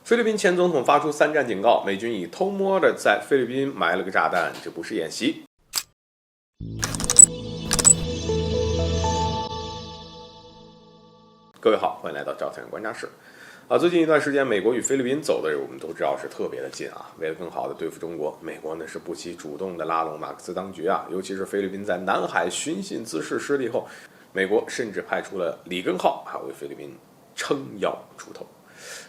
菲律宾前总统发出3战警告，美军已偷摸的在菲律宾埋了个炸弹，这不是演习。各位好，欢迎来到赵太阳观察室。最近一段时间，美国与菲律宾走的我们都知道是特别的近啊。为了更好的对付中国，美国呢是不惜主动的拉拢马克思当局啊，尤其是菲律宾在南海寻衅滋事失利后，美国甚至派出了里根号为菲律宾撑腰出头。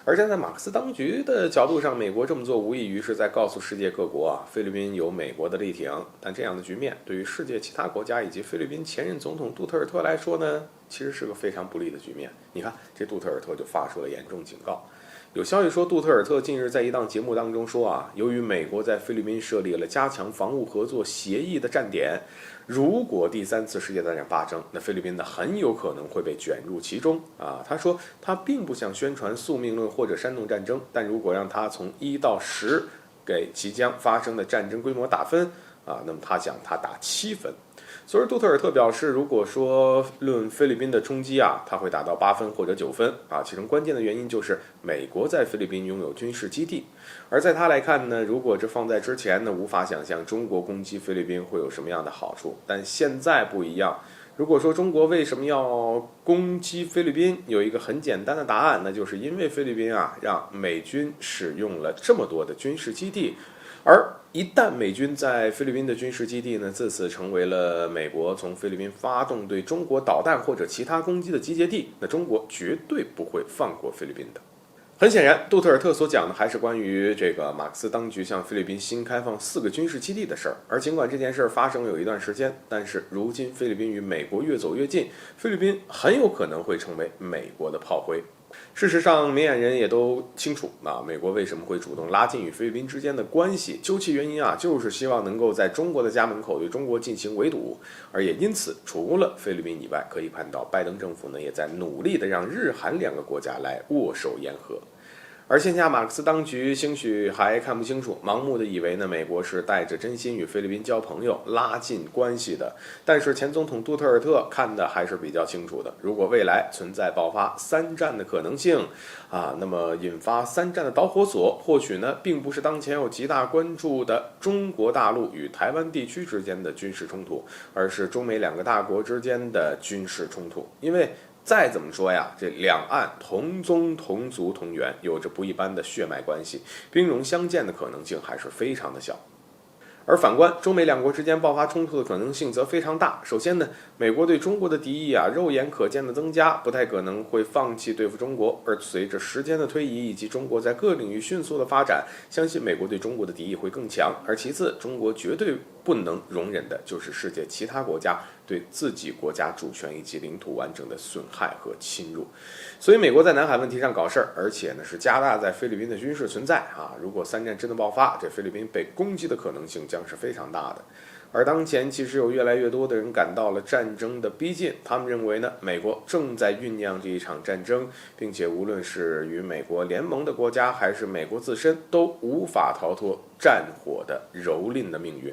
而站在马克思当局的角度上，美国这么做无异于是在告诉世界各国菲律宾有美国的力挺。但这样的局面对于世界其他国家以及菲律宾前任总统杜特尔特来说呢，其实是个非常不利的局面。你看，这杜特尔特就发出了严重警告。有消息说，杜特尔特近日在一档节目当中说由于美国在菲律宾设立了加强防务合作协议的站点，如果第3次世界大战发生，那菲律宾呢很有可能会被卷入其中他说他并不想宣传宿命论或者煽动战争，但如果让他从1到10给即将发生的战争规模打分那么他想他打7分。所以杜特尔特表示，如果说论菲律宾的冲击他会打到8分或者9分其中关键的原因就是美国在菲律宾拥有军事基地。而在他来看呢，如果这放在之前呢，无法想象中国攻击菲律宾会有什么样的好处，但现在不一样。如果说中国为什么要攻击菲律宾，有一个很简单的答案，那就是因为菲律宾让美军使用了这么多的军事基地。而一旦美军在菲律宾的军事基地呢，自此成为了美国从菲律宾发动对中国导弹或者其他攻击的集结地，那中国绝对不会放过菲律宾的。很显然，杜特尔特所讲的还是关于这个马克思当局向菲律宾新开放4个军事基地的事儿。而尽管这件事发生有一段时间，但是如今菲律宾与美国越走越近，菲律宾很有可能会成为美国的炮灰。事实上，明眼人也都清楚美国为什么会主动拉近与菲律宾之间的关系，究其原因就是希望能够在中国的家门口对中国进行围堵。而也因此，除了菲律宾以外，可以看到拜登政府呢也在努力的让日韩2个国家来握手言和。而现下马克思当局兴许还看不清楚，盲目的以为呢美国是带着真心与菲律宾交朋友、拉近关系的。但是前总统杜特尔特看的还是比较清楚的。如果未来存在爆发3战的可能性那么引发3战的导火索，或许呢并不是当前有极大关注的中国大陆与台湾地区之间的军事冲突，而是中美2个大国之间的军事冲突。因为再怎么说这两岸同宗同族同源，有着不一般的血脉关系，兵戎相见的可能性还是非常的小。而反观中美2国之间爆发冲突的可能性则非常大。首先呢，美国对中国的敌意肉眼可见的增加，不太可能会放弃对付中国。而随着时间的推移以及中国在各领域迅速的发展，相信美国对中国的敌意会更强。而其次，中国绝对不能容忍的就是世界其他国家对自己国家主权以及领土完整的损害和侵入。所以美国在南海问题上搞事儿，而且呢是加大在菲律宾的军事存在如果3战真的爆发，这菲律宾被攻击的可能性将是非常大的。而当前其实有越来越多的人感到了战争的逼近，他们认为呢，美国正在酝酿这一场战争，并且无论是与美国联盟的国家还是美国自身，都无法逃脱战火的蹂躏的命运。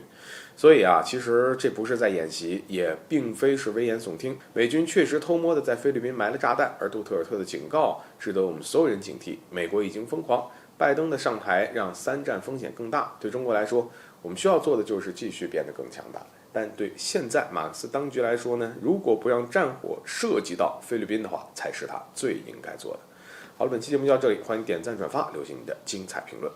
所以其实这不是在演习，也并非是危言耸听。美军确实偷摸的在菲律宾埋了炸弹，而杜特尔特的警告值得我们所有人警惕。美国已经疯狂，拜登的上台让3战风险更大。对中国来说，我们需要做的就是继续变得更强大。但对现在马克思当局来说呢，如果不让战火涉及到菲律宾的话，才是他最应该做的。好了，本期节目就到这里，欢迎点赞转发，留下你的精彩评论。